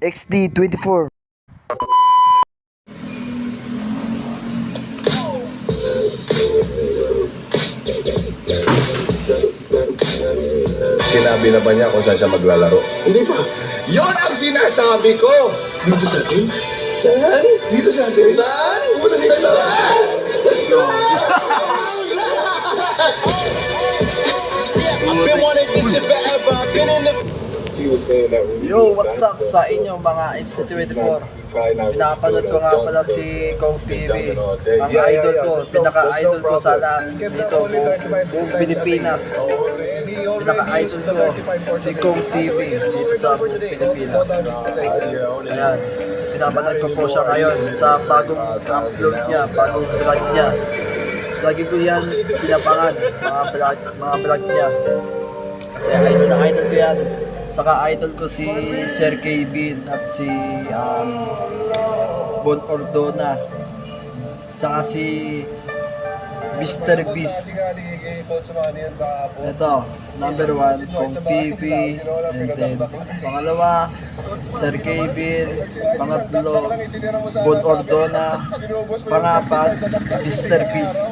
XD24. Sinabi na ba niya kung saan siya maglalaro? Hindi pa. Yon ang sinasabi ko! Dito sa atin? Saan? Dito sa atin? Saan? Pumunta kayo na. Yo, what's up sa inyo mga XD24? Pinapanood ko nga pala si Kong TV. Ang idol ko, pinaka-idol ko sa lahat dito, buong Pilipinas. Pinaka-idol ko, si Kong TV dito sa buong Pilipinas. Ayan, pinapanood ko po siya ngayon sa bagong upload niya, bagong vlog niya. Lagi ko yan pinapangan, mga vlog niya. Kasi idol na idol ko yan. Saka idol ko si Sir Kevin at si Bon Ordona. Saka si Mr. Beast. Ito, number 1, Kong TV. And then, pangalawa, Sir Kevin. Pangatlo, Bon Ordona. Pangapat, Mr. Beast.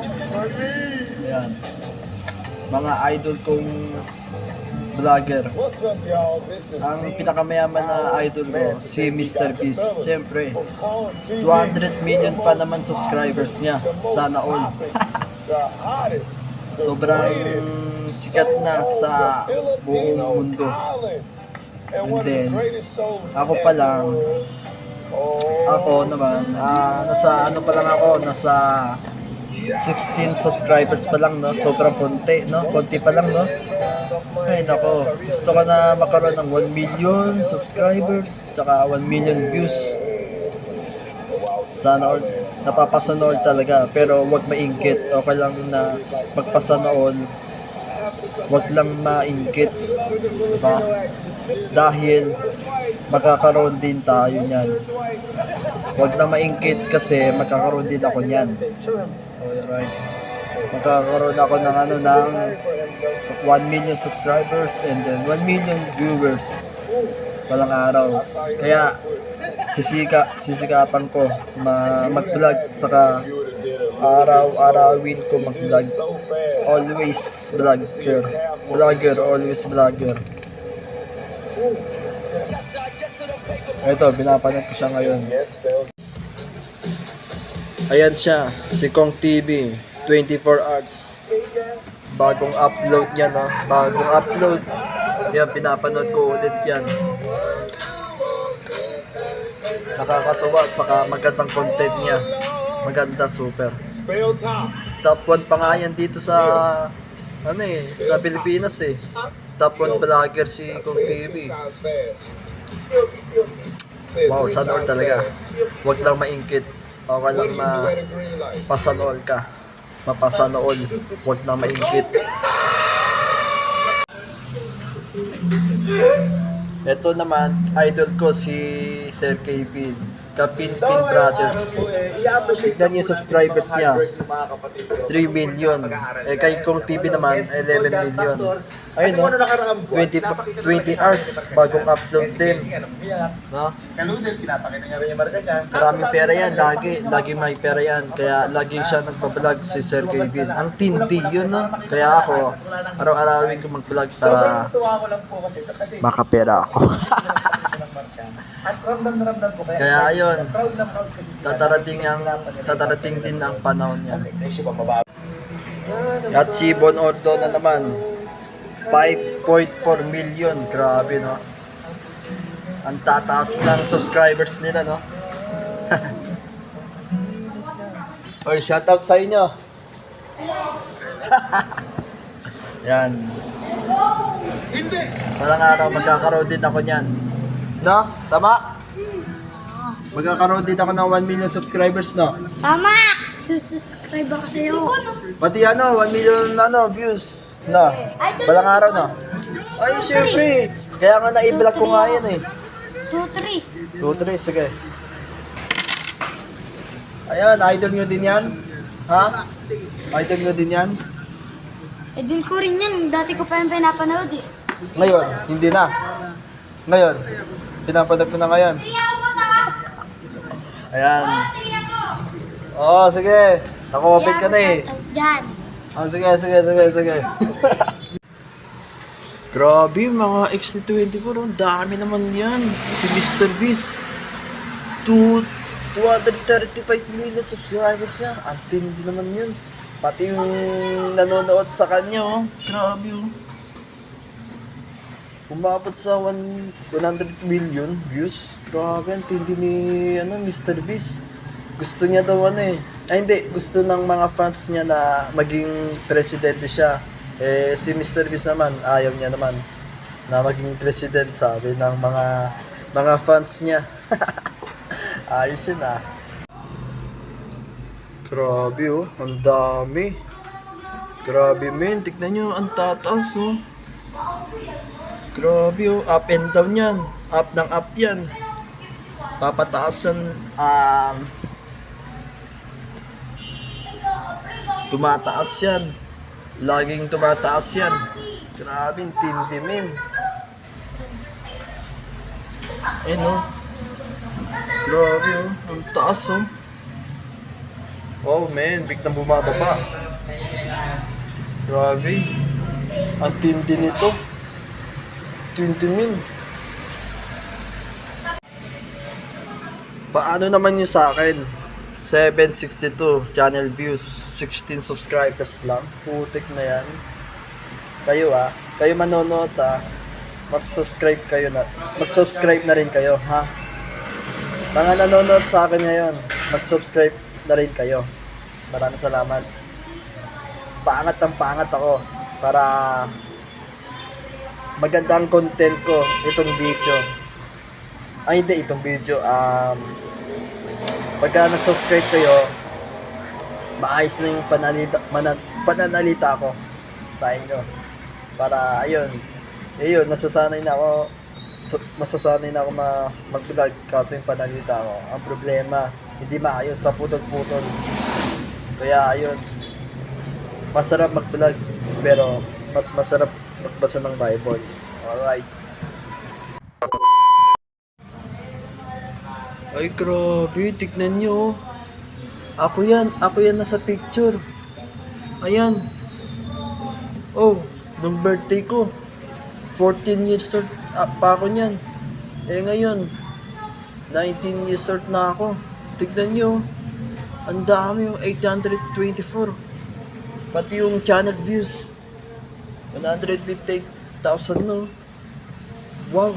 Ayan. Mga idol kong vlogger. Ang pinakamayaman na idol ko, si Mr. Beast. Siyempre, 200 million pa naman subscribers niya. Sana all. Sobrang sikat na sa buong mundo. And then, ako pa lang, nasa ano pa lang ako, nasa 16 subscribers pa lang, no? Sobrang konti, no? Konti pa lang, no? Ay, nako. Gusto ko na makaroon ng 1 million subscribers, saka 1 million views. Sana all, napapasana all talaga. Pero wag maingkit. Okay lang na magpasana all. Wag lang maingkit. Diba? Dahil magkakaroon din tayo niyan. Wag na maingkit kasi magkakaroon din ako niyan. Alright. Magkakaroon ako ng ng 1 million subscribers and then 1 million viewers walang araw. Kaya sisikapan ko mag-vlog, saka araw-arawin ko mag-vlog. Always vlogger. Vlogger, always vlogger. Ito, pinapanood ko siya ngayon. Ayan siya, si Kong TV, 24 hours. Bagong upload niya, no? Bagong upload. Yan, pinapanood ko ulit yan. Nakakatuwa at saka magandang content niya. Maganda, super. Top 1 pa nga yan dito sa, sa Pilipinas eh. Top 1 vlogger si Kong TV. Wow, sana all talaga. Huwag lang maingkit. Okay lang mapasanool ka. Mapasanool. Huwag lang maingkit. Ito naman, idol ko si Sir Kevin. Kapinpin Brothers. Tignan yung subscribers niya. 3 million. Eh kay Kong TV naman, 11 million. Ayun no, 20 hours bagong upload din. No? Maraming pera yan, lagi may pera yan. Kaya laging siya nagbablog si Sir Kevin. Ang tindi yun, no? Kaya ako, araw-arawin ko mag-vlog para makapera ako. Kaya ayun, tatarating din ang panahon niya. At si Bon Ordo na naman, 5.4 million. Grabe, no? Ang tataas ng subscribers nila, no? Oy, shoutout sa inyo. Yan. Walang araw magkakaroon din ako niyan. No? Tama? Magkakaroon din ako ng 1 million subscribers, no? Tama! Susubscribe ako sa'yo. Pati 1 million views. No? Walang araw, no? Ay, syempre. Kaya nga na-i-vlog ko nga yan eh. 2-3. 2-3, sige. Ayan, idol nyo din yan? Ha? Idol nyo din yan? Idol ko rin yan. Dati ko pa yung pinapanood eh. Ngayon, hindi na. Ngayon, pinapanood ko na ngayon. Ayan. Oo, sige. Nakopit ka na eh. Yan. Oh, sige. Grabe, mga XT24, ang dami naman yan. Si Mr. Beast. 235 million subscribers niya. Ang tindi naman yun. Pati yung nanonood sa kanya, oh. Grabe, oh. Umabot sa 100 million views. Grabe, ang tindi ni Mr. Beast. Gusto niya daw hindi, gusto ng mga fans niya na maging presidente siya. Eh, si Mr. Beast naman, ayaw niya naman na maging president, sabi ng mga fans niya. Ayos yun ah. Grabe oh, ang dami. Grabe men, tignan nyo, ang tataas oh. Grabe oh, up and down yan. Up ng up yan. Papataasan, tumataas yan. Laging tumataas yan. Grabe, tindi men. Ayun oh. Grabe oh, ang taas oh. Oh man, biglang bumababa. Grabe. Ang tindi nito. Tindi men. Paano naman yung sa akin? 762 channel views, 16 subscribers lang. Putik na yan. Kayo kayo manonood mag-subscribe kayo na. Mag-subscribe na rin kayo, ha? Mga nanonood sa akin ngayon, mag-subscribe na rin kayo. Maraming salamat. Pangat ako para maganda ang content ko itong video. Ay hindi, itong video. Pagka nag-subscribe kayo, maayos na yung pananalita ko sa inyo. Para, ayun, nasasanay na ako mag-vlog kasi yung pananalita ko. Ang problema, hindi maayos, paputol-putol. Kaya, ayun, masarap mag-vlog, pero mas masarap magbasa ng Bible. Alright. Ay, grabe, tignan nyo. Ako yan nasa picture. Ayan. Oh, nung birthday ko, 14 years old pa ako niyan. Eh ngayon, 19 years old na ako. Tignan nyo. Ang dami, 824. Pati yung channel views, 158,000 no. Wow.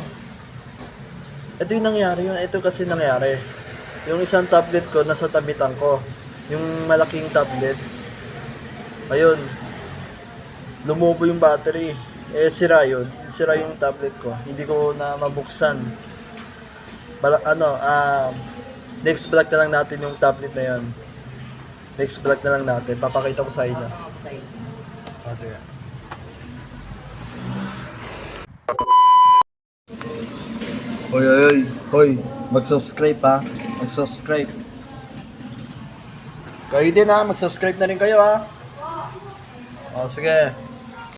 Ito yung nangyari yun. Ito kasi nangyari. Yung isang tablet ko, nasa tabitan ko. Yung malaking tablet. Ayun. Lumubo yung battery. Eh, sira yun. Sira yung tablet ko. Hindi ko na mabuksan. Next vlog na lang natin yung tablet na yun. Next vlog na lang natin. Papakita ko sa inyo. Sige. Hoy, mag-subscribe ha. Mag-subscribe. Kayo din ha, mag-subscribe na rin kayo ha. Sige.